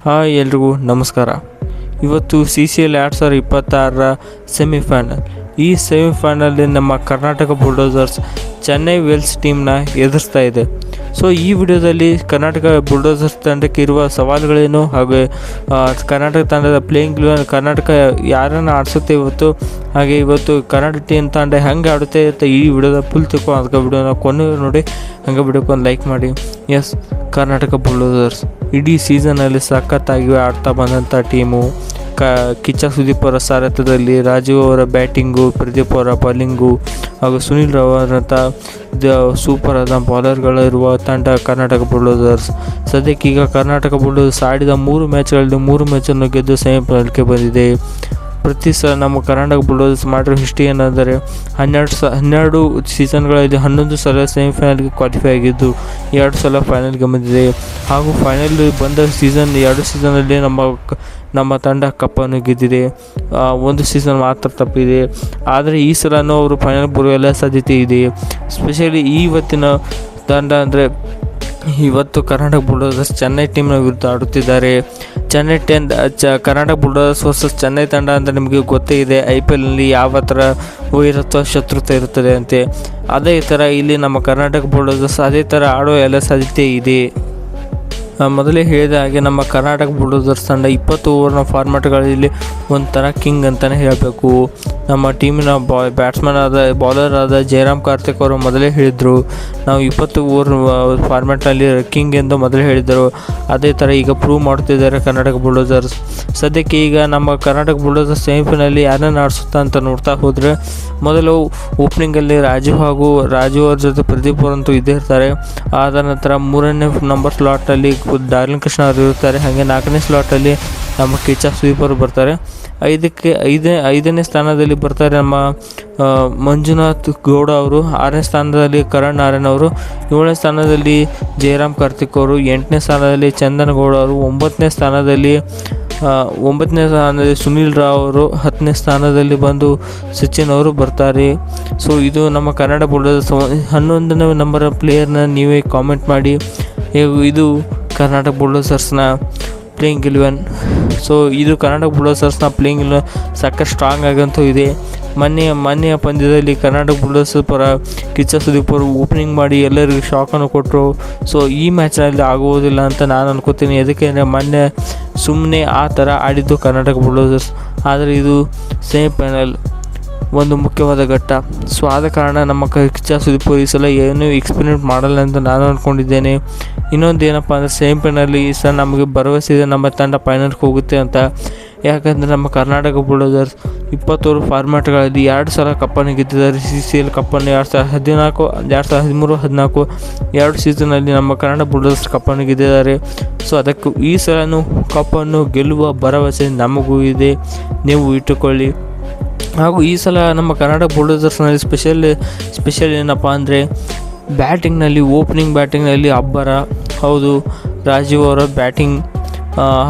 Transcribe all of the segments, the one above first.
Hi ಎಲ್ರಿಗೂ ನಮಸ್ಕಾರ. ಇವತ್ತು CCL 2026 ಸೆಮಿಫೈನಲ್. ಈ ಸೆಮಿಫೈನಲ್ಲಿ ನಮ್ಮ ಕರ್ನಾಟಕ ಬುಲ್ಡೋಸರ್ಸ್ ಚೆನ್ನೈ ವೇಲ್ಸ್ ಟೀಮ್ನ ಎದುರಿಸ್ತಾ ಇದೆ. ಸೊ ಈ ವಿಡಿಯೋದಲ್ಲಿ ಕರ್ನಾಟಕ ಬುಲ್ಡೋಸರ್ಸ್ ತಂಡಕ್ಕೆ ಇರುವ ಸವಾಲುಗಳೇನು, ಹಾಗೂ ಕರ್ನಾಟಕ ತಂಡದ ಪ್ಲೇಯಿಂಗ್ ಕರ್ನಾಟಕ ಯಾರನ್ನು ಆಡಿಸುತ್ತೆ ಇವತ್ತು, ಹಾಗೆ ಇವತ್ತು ಕರ್ನಾಟಕ ಟೀಮ್ ತಂಡ ಹೆಂಗೆ ಆಡುತ್ತೆ ಅಂತ ಈ ವಿಡಿಯೋದ ಫುಲ್ ತಿಳ್ಕೊ. ಅದಕ್ಕೆ ವಿಡಿಯೋನ ಕೊನೆ ನೋಡಿ, ಹಂಗೆ ವಿಡಿಯೋಕ್ಕೊಂದು ಲೈಕ್ ಮಾಡಿ. ಎಸ್, ಕರ್ನಾಟಕ ಬುಲ್ಡೋಸರ್ಸ್ ಇಡೀ ಸೀಸನಲ್ಲಿ ಸಖತ್ತಾಗಿ ಆಡ್ತಾ ಬಂದಂಥ ಟೀಮು. ಕಿಚ್ಚ ಸುದೀಪ್ ಅವರ ಸಾರಥ್ಯದಲ್ಲಿ ರಾಜೀವ್ ಅವರ ಬ್ಯಾಟಿಂಗು, ಪ್ರದೀಪ್ ಅವರ ಬೌಲಿಂಗು ಹಾಗೂ ಸುನಿಲ್ ರಾವ್ ಅವರಂಥ ಸೂಪರ್ ಆದ ಬೌಲರ್ಗಳಿರುವ ತಂಡ ಕರ್ನಾಟಕ ಬುಲ್ಡೋಸರ್ಸ್. ಸದ್ಯಕ್ಕೀಗ ಕರ್ನಾಟಕ ಬುಲ್ಡೋಸರ್ಸ್ ಆಡಿದ 3 ಮ್ಯಾಚ್ಗಳಲ್ಲಿ 3 ಮ್ಯಾಚನ್ನು ಗೆದ್ದು ಸೆಮಿಫೈನಲ್ಗೆ ಬಂದಿದೆ. ಪ್ರತಿ ಸಲ ನಮ್ಮ ಕರ್ನಾಟಕ ಬುಲ್ಡೋಸರ್ಸ್ ಮಾಡಿರೋ ಹಿಸ್ಟ್ರಿ ಏನೆಂದರೆ 12 ಸೀಸನ್ಗಳಲ್ಲಿ 11 ಸಲ ಸೆಮಿಫೈನಲ್ಗೆ ಕ್ವಾಲಿಫೈ ಆಗಿದ್ದು, 2 ಸಲ ಫೈನಲ್ಗೆ ಬಂದಿದೆ. ಹಾಗೂ ಫೈನಲ್ ಬಂದ 2 ಸೀಸನಲ್ಲಿ ನಮ್ಮ ತಂಡ ಕಪ್ಪನ್ನು ಗೆದ್ದಿದೆ. 1 ಸೀಸನ್ ಮಾತ್ರ ತಪ್ಪಿದೆ. ಆದರೆ ಈ ಸಲನೂ ಅವರು ಫೈನಲ್ ಬರುವ ಎಲ್ಲ ಸಾಧ್ಯತೆ ಇದೆ. ಸ್ಪೆಷಲಿ ಇವತ್ತಿನ ತಂಡ ಅಂದರೆ ಇವತ್ತು ಕರ್ನಾಟಕ ಬುಲ್ಡೋಸರ್ಸ್ ಚೆನ್ನೈ ಟೀಮ್ನ ವಿರುದ್ಧ ಆಡುತ್ತಿದ್ದಾರೆ. ಕರ್ನಾಟಕ ಬುಲ್ಡೋಸರ್ಸ್ ವರ್ಸಸ್ ಚೆನ್ನೈ ತಂಡ ಅಂತ ನಿಮಗೆ ಗೊತ್ತೇ ಇದೆ. IPLನಲ್ಲಿ ಯಾವ ಥರ ವೈರತ್ವ ಶತ್ರುತ್ವ ಇರುತ್ತದೆ ಅಂತೆ. ಅದೇ ಥರ ಇಲ್ಲಿ ನಮ್ಮ ಕರ್ನಾಟಕ ಬುಲ್ಡೋಸರ್ಸ್ ಅದೇ ಥರ ಆಡೋ ಎಲ್ಲ ಸಾಧ್ಯತೆ ಇದೆ. ಮೊದಲೇ ಹೇಳಿದ ಹಾಗೆ ನಮ್ಮ ಕರ್ನಾಟಕ ಬುಲ್ಡೋಸರ್ಸ್ ತಂಡ 20 ಓವರ್ನ ಫಾರ್ಮ್ಯಾಟ್ಗಳಲ್ಲಿ ಒಂಥರ ಕಿಂಗ್ ಅಂತಲೇ ಹೇಳಬೇಕು. ನಮ್ಮ ಟೀಮಿನ ಬೌಲರ್ ಆದ ಜಯರಾಮ್ ಕಾರ್ತಿಕ್ ಅವರು ಮೊದಲೇ ಹೇಳಿದರು, ನಾವು 20 ಓವರ್ ಫಾರ್ಮ್ಯಾಟ್ನಲ್ಲಿ ಕಿಂಗ್ ಎಂದು ಮೊದಲೇ ಹೇಳಿದರು. ಅದೇ ಥರ ಈಗ ಪ್ರೂವ್ ಮಾಡ್ತಿದ್ದಾರೆ ಕರ್ನಾಟಕ ಬುಲ್ಡೋಸರ್ಸ್. ಸದ್ಯಕ್ಕೆ ಈಗ ನಮ್ಮ ಕರ್ನಾಟಕ ಬುಲ್ಡೋಸರ್ಸ್ ಸೆಮಿಫೈನಲ್ಲಿ ಯಾರನ್ನು ಆಡಿಸುತ್ತಾ ಅಂತ ನೋಡ್ತಾ ಹೋದರೆ, ಮೊದಲು ಓಪನಿಂಗಲ್ಲಿ ರಾಜೀವ್ ಅವ್ರ ಜೊತೆ ಪ್ರದೀಪ್ ಅವರಂತೂ ಇದ್ದೇ ಇರ್ತಾರೆ. ಆದ ನಂತರ 3ನೇ ನಂಬರ್ ಸ್ಲಾಟಲ್ಲಿ ಡಾರ್ಲಿಂಗ್ ಕೃಷ್ಣ ಅವರು ಇರ್ತಾರೆ. ಹಾಗೆ 4ನೇ ಸ್ಲಾಟಲ್ಲಿ ನಮ್ಮ ಕಿಚ್ಚ ಸುದೀಪ್ ಅವರು ಬರ್ತಾರೆ. 5ನೇ ಸ್ಥಾನದಲ್ಲಿ ಬರ್ತಾರೆ ನಮ್ಮ ಮಂಜುನಾಥ್ ಗೌಡ ಅವರು. 6ನೇ ಸ್ಥಾನದಲ್ಲಿ ಕರಣ್ ನಾರಾಯಣ್ ಅವರು. 7ನೇ ಸ್ಥಾನದಲ್ಲಿ ಜಯರಾಮ್ ಕಾರ್ತಿಕ್ ಅವರು. 8ನೇ ಸ್ಥಾನದಲ್ಲಿ ಚಂದನ್ ಗೌಡ ಅವರು. 9ನೇ ಸ್ಥಾನದಲ್ಲಿ ಸುನಿಲ್ ರಾವ್ ಅವರು. 10ನೇ ಸ್ಥಾನದಲ್ಲಿ ಬಂದು ಸಚಿನ್ ಅವರು ಬರ್ತಾರೆ. ಸೊ ಇದು ನಮ್ಮ ಕನ್ನಡ ಬುಲ್ಡೋಸರ್ಸ್ 11ನೇ ನಂಬರ್ ಪ್ಲೇಯರ್ನ ನೀವೇ ಕಾಮೆಂಟ್ ಮಾಡಿ. ಇದು ಕರ್ನಾಟಕ ಬುಲ್ಡೋಸರ್ಸ್ನ ಪ್ಲೇಯಿಂಗ್ 11. ಸೊ ಇದು ಕರ್ನಾಟಕ ಬುಲ್ಡೋಸರ್ಸ್ನ ಪ್ಲೇಯಿಂಗ್ 11 ಸಾಕಷ್ಟು ಸ್ಟ್ರಾಂಗ್ ಆಗಂತೂ ಇದೆ. ಮೊನ್ನೆಯ ಪಂದ್ಯದಲ್ಲಿ ಕರ್ನಾಟಕ ಬುಲ್ಡೋಸರ್ಸ್ ಪರ ಕಿಚ್ಚ ಸುದೀಪ್ ಅವರು ಓಪನಿಂಗ್ ಮಾಡಿ ಎಲ್ಲರಿಗೂ ಶಾಕನ್ನು ಕೊಟ್ಟರು. ಸೊ ಈ ಮ್ಯಾಚ್ನಲ್ಲಿ ಆಗುವುದಿಲ್ಲ ಅಂತ ನಾನು ಅನ್ಕೋತೀನಿ. ಯಾಕೆಂದರೆ ಮೊನ್ನೆ ಸುಮ್ಮನೆ ಆ ಥರ ಆಡಿದ್ದು ಕರ್ನಾಟಕ ಬುಲ್ಡೋಸರ್ಸ್. ಆದರೆ ಇದು ಸೆಮಿಫೈನಲ್ ಒಂದು ಮುಖ್ಯವಾದ ಘಟ್ಟ. ಸೊ ಆದ ಕಾರಣ ನಮ್ಮ ಕಿಚ್ಚ ಸುದೀಪ್ ಈ ಸಲ ಏನೂ ಎಕ್ಸ್ಪೆರಿಮೆಂಟ್ ಮಾಡಲ್ಲ ಅಂತ ನಾನು ಅಂದ್ಕೊಂಡಿದ್ದೇನೆ. ಇನ್ನೊಂದು ಏನಪ್ಪ ಅಂದರೆ ಸೆಮಿಫೈನಲ್ಲಿ ಈ ಸಲ ನಮಗೆ ಭರವಸೆ ಇದೆ ನಮ್ಮ ತಂಡ ಫೈನಲ್ಗೆ ಹೋಗುತ್ತೆ ಅಂತ. ಯಾಕಂದರೆ ನಮ್ಮ ಕರ್ನಾಟಕ ಬುಲ್ಡೋಸರ್ಸ್ 20 ಫಾರ್ಮ್ಯಾಟ್ಗಳಲ್ಲಿ 2 ಸಲ ಕಪ್ಪನ್ನು ಗೆದ್ದಿದ್ದಾರೆ. CCL ಕಪ್ಪನ್ನು 2014, 2013, 2014 2 ಸೀಸನ್ನಲ್ಲಿ ನಮ್ಮ ಕನ್ನಡ ಬುಲ್ಡೋಸರ್ಸ್ ಕಪ್ಪನ್ನು ಗೆದ್ದಿದ್ದಾರೆ. ಸೊ ಅದಕ್ಕೂ ಈ ಸಲನೂ ಕಪ್ಪನ್ನು ಗೆಲ್ಲುವ ಭರವಸೆ ನಮಗೂ ಇದೆ, ನೀವು ಇಟ್ಟುಕೊಳ್ಳಿ. ಹಾಗೂ ಈ ಸಲ ನಮ್ಮ ಕನ್ನಡ ಬುಲ್ಡೋಸರ್ಸ್ನಲ್ಲಿ ಸ್ಪೆಷಲ್ ಏನಪ್ಪ ಅಂದರೆ ಬ್ಯಾಟಿಂಗ್ನಲ್ಲಿ, ಓಪನಿಂಗ್ ಬ್ಯಾಟಿಂಗ್ನಲ್ಲಿ ಅಬ್ಬರ. ಹೌದು, ರಾಜೀವ್ ಅವರ ಬ್ಯಾಟಿಂಗ್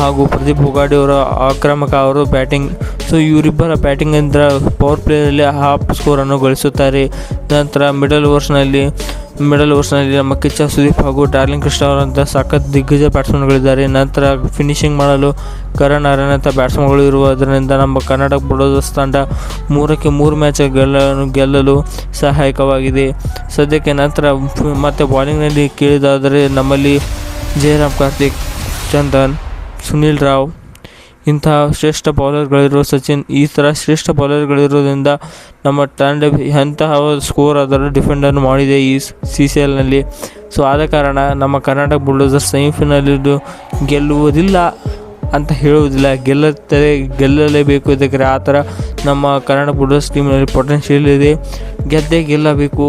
ಹಾಗೂ ಪ್ರದೀಪ್ ಹುಗಾಡಿ ಅವರ ಆಕ್ರಮಕ ಅವರು ಬ್ಯಾಟಿಂಗ್. ಸೊ ಇವರಿಬ್ಬರ ಬ್ಯಾಟಿಂಗ್ ಅಂದರೆ ಪವರ್ ಪ್ಲೇಯಲ್ಲಿ ಹಾಫ್ ಸ್ಕೋರನ್ನು ಗಳಿಸುತ್ತಾರೆ. ನಂತರ ಮಿಡಲ್ ಓವರ್ಸ್ನಲ್ಲಿ ನಮ್ಮ ಕಿಚ್ಚ ಸುದೀಪ್ ಹಾಗೂ ಡಾರ್ಲಿಂಗ್ ಕೃಷ್ಣ ಅವರಂಥ ಸಖತ್ ದಿಗ್ಗಜ ಬ್ಯಾಟ್ಸ್ಮನ್ಗಳಿದ್ದಾರೆ. ನಂತರ ಫಿನಿಶಿಂಗ್ ಮಾಡಲು ಕರಣ್ ನಾರಾಯಣ್ ಅಂತ ಬ್ಯಾಟ್ಸ್ಮನ್ಗಳು ಇರುವುದರಿಂದ ನಮ್ಮ ಕರ್ನಾಟಕ ಬುಲ್ಡೋಸರ್ಸ್ ತಂಡ 3ಕ್ಕೆ 3 ಮ್ಯಾಚ್ ಗೆಲ್ಲಲು ಸಹಾಯಕವಾಗಿದೆ. ಸದ್ಯಕ್ಕೆ ನಂತರ ಮತ್ತು ಬೌಲಿಂಗ್ನಲ್ಲಿ ಕೇಳಿದಾದರೆ ನಮ್ಮಲ್ಲಿ ಜಯರಾಮ್ ಕಾರ್ತಿಕ್, ಚಂದನ್, ಸುನಿಲ್ ರಾವ್ ಇಂತಹ ಶ್ರೇಷ್ಠ ಬೌಲರ್ಗಳಿರೋ ಸಚಿನ್, ಈ ಥರ ಶ್ರೇಷ್ಠ ಬೌಲರ್ಗಳಿರೋದ್ರಿಂದ ನಮ್ಮ ತಂಡ ಎಂತಹ ಸ್ಕೋರ್ ಅದರ ಡಿಫೆಂಡನ್ನು ಮಾಡಿದೆ ಈ CCLನಲ್ಲಿ. ಸೊ ಆದ ಕಾರಣ ನಮ್ಮ ಕರ್ನಾಟಕ ಬುಲ್ಡೋಸರ್ಸ್ ಸೆಮಿಫೈನಲಿದ್ದು ಗೆಲ್ಲುವುದಿಲ್ಲ ಅಂತ ಹೇಳುವುದಿಲ್ಲ, ಗೆಲ್ಲಲೇಬೇಕು. ಇದಕ್ಕೆ ಆ ಥರ ನಮ್ಮ ಕನ್ನಡ ಬುಲ್ಡೋಸರ್ಸ್ ಟೀಮ್ನಲ್ಲಿ ಪೊಟೆನ್ಷಿಯಲ್ ಇದೆ, ಗೆಲ್ಲಬೇಕು.